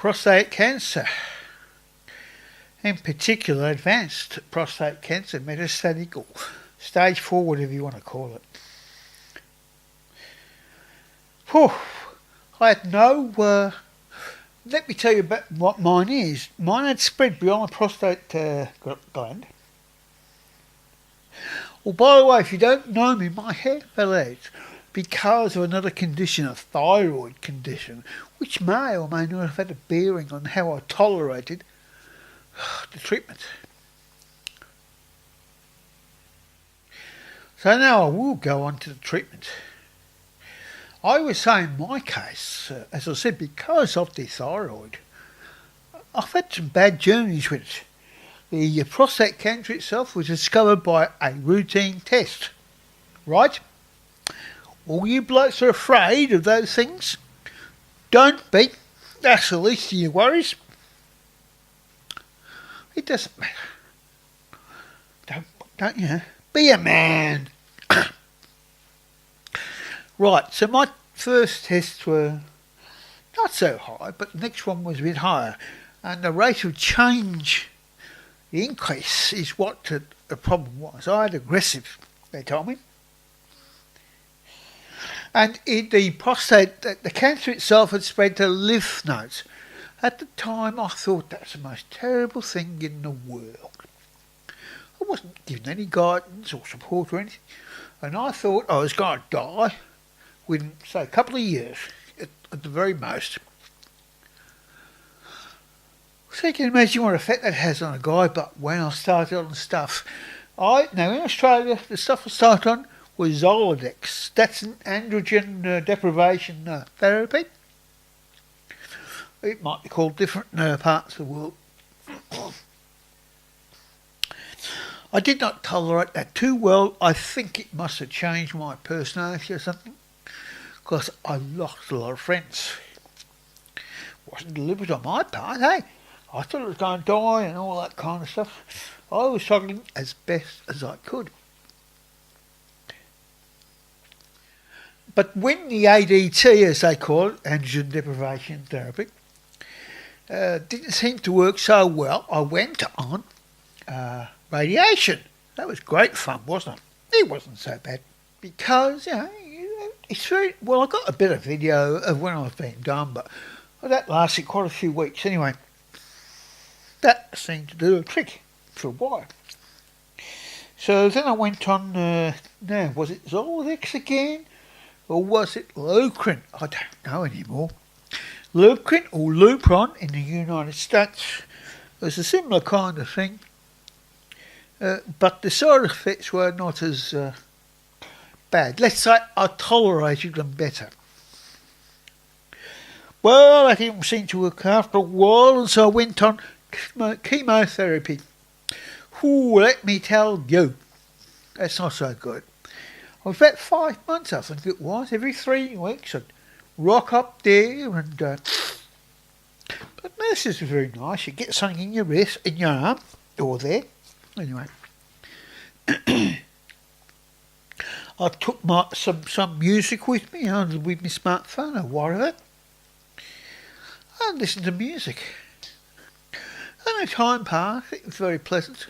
prostate cancer, in particular advanced prostate cancer, metastatic or stage 4, whatever you want to call it. Whew. I had no, let me tell you about what mine is. Mine had spread beyond the prostate gland. Well, by the way, if you don't know me, my hair fell out because of another condition, a thyroid condition, which may or may not have had a bearing on how I tolerated the treatment. So now I will go on to the treatment. I would say in my case, as I said, because of the thyroid, I've had some bad journeys with it. The prostate cancer itself was discovered by a routine test, right? All you blokes are afraid of those things. Don't be. That's the least of your worries. It doesn't matter. Don't you know? Be a man. Right, so my first tests were not so high, but the next one was a bit higher. And the rate of change, the increase, is what the problem was. I had aggressive, they told me. And the prostate, the cancer itself had spread to lymph nodes. At the time, I thought that's the most terrible thing in the world. I wasn't given any guidance or support or anything. And I thought I was going to die within, say, a couple of years, at the very most. So you can imagine what effect that has on a guy, but when I started on stuff, now in Australia, the stuff I started on was Zoladex. That's an androgen deprivation therapy. It might be called different parts of the world. I did not tolerate that too well. I think it must have changed my personality or something, because I lost a lot of friends. Wasn't deliberate on my part, hey? I thought I was going to die and all that kind of stuff. I was struggling as best as I could. But when the ADT, as they call it, androgen deprivation therapy, didn't seem to work so well, I went on radiation. That was great fun, wasn't it? It wasn't so bad. Because, it's very... Well, I got a bit of video of when I was being done, but that lasted quite a few weeks anyway. That seemed to do a trick for a while. So then I went on... now, was it Zoladex again? Or was it Lupron? I don't know anymore. Lupron or Lupron in the United States. It was a similar kind of thing. But the side effects were not as bad. Let's say I tolerated them better. Well, that didn't seem to work after a while, and so I went on chemotherapy. Ooh, let me tell you, that's not so good. I was about 5 months, I think it was. Every 3 weeks I'd rock up there and... but nurses were very nice. You get something in your wrist, in your arm, or there. Anyway. I took some music with me, with my smartphone or whatever. And listened to music. And the time passed, it was very pleasant.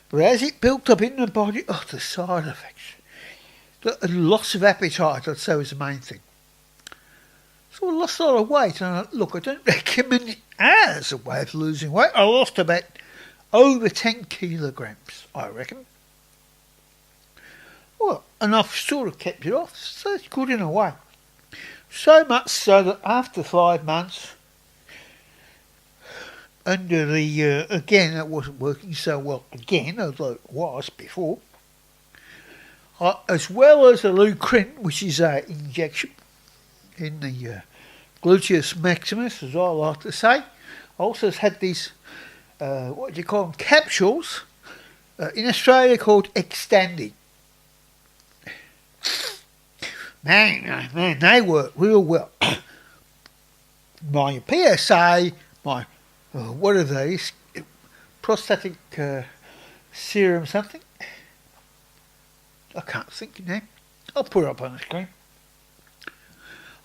But as it built up in the body, the side effects. The loss of appetite, I'd say, was the main thing. So I lost a lot of weight. And I don't recommend it as a way of losing weight. I lost about over 10 kilograms, I reckon. Well, and I've sort of kept it off, so it's good in a way. So much so that after 5 months, under the, again, it wasn't working so well again, although it was before. As well as a Lupron, which is an injection in the gluteus maximus, as I like to say. I also had these, what do you call them, capsules, in Australia called Extended. Man, they work real well. My PSA, my, what are these, prostatic serum something. I can't think now. I'll put it up on the screen.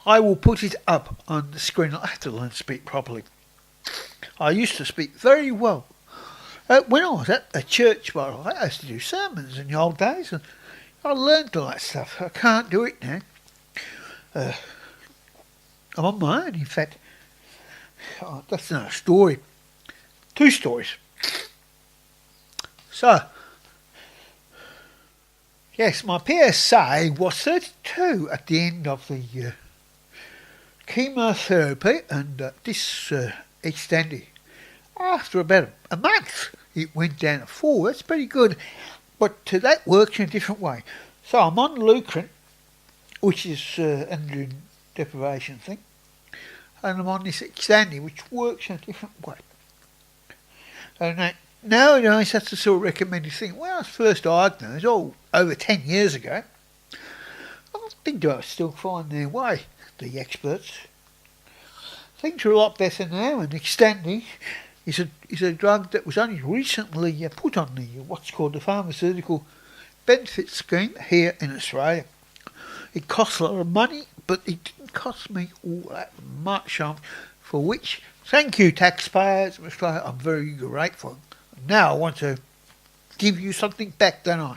I will put it up on the screen. I have to learn to speak properly. I used to speak very well. When I was at the church, well, I used to do sermons in the old days, and I learned all that stuff. I can't do it now. I'm on my own, in fact. Oh, that's another story. 2 stories. So, yes, my PSA was 32 at the end of the chemotherapy, and this extended. After about a month, it went down to 4. That's pretty good, but that works in a different way. So I'm on Lucrin, which is androgen deprivation thing, and I'm on this Extandi, which works in a different way. And nowadays, that's the sort of recommended thing. When I was first diagnosed, over 10 years ago, I think they were still finding their way, the experts. Things are a lot better now, and Extandi is a drug that was only recently put on the what's called the pharmaceutical benefit scheme here in Australia. It costs a lot of money, but it didn't cost me all that much, for which, thank you taxpayers of Australia, I'm very grateful. Now I want to give you something back, don't I?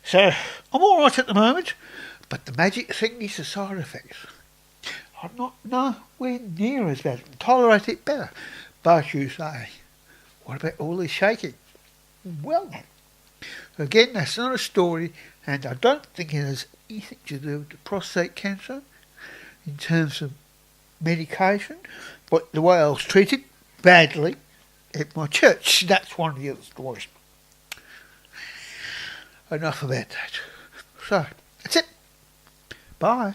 So, I'm alright at the moment, but the magic thing is the side effects. I'm not nowhere near as bad. I can tolerate it better. But you say, what about all this shaking? Well then, again, that's not a story, and I don't think it has anything to do with the prostate cancer in terms of medication, but the way I was treated badly at my church. That's one of the other stories. Enough about that. So, that's it. Bye.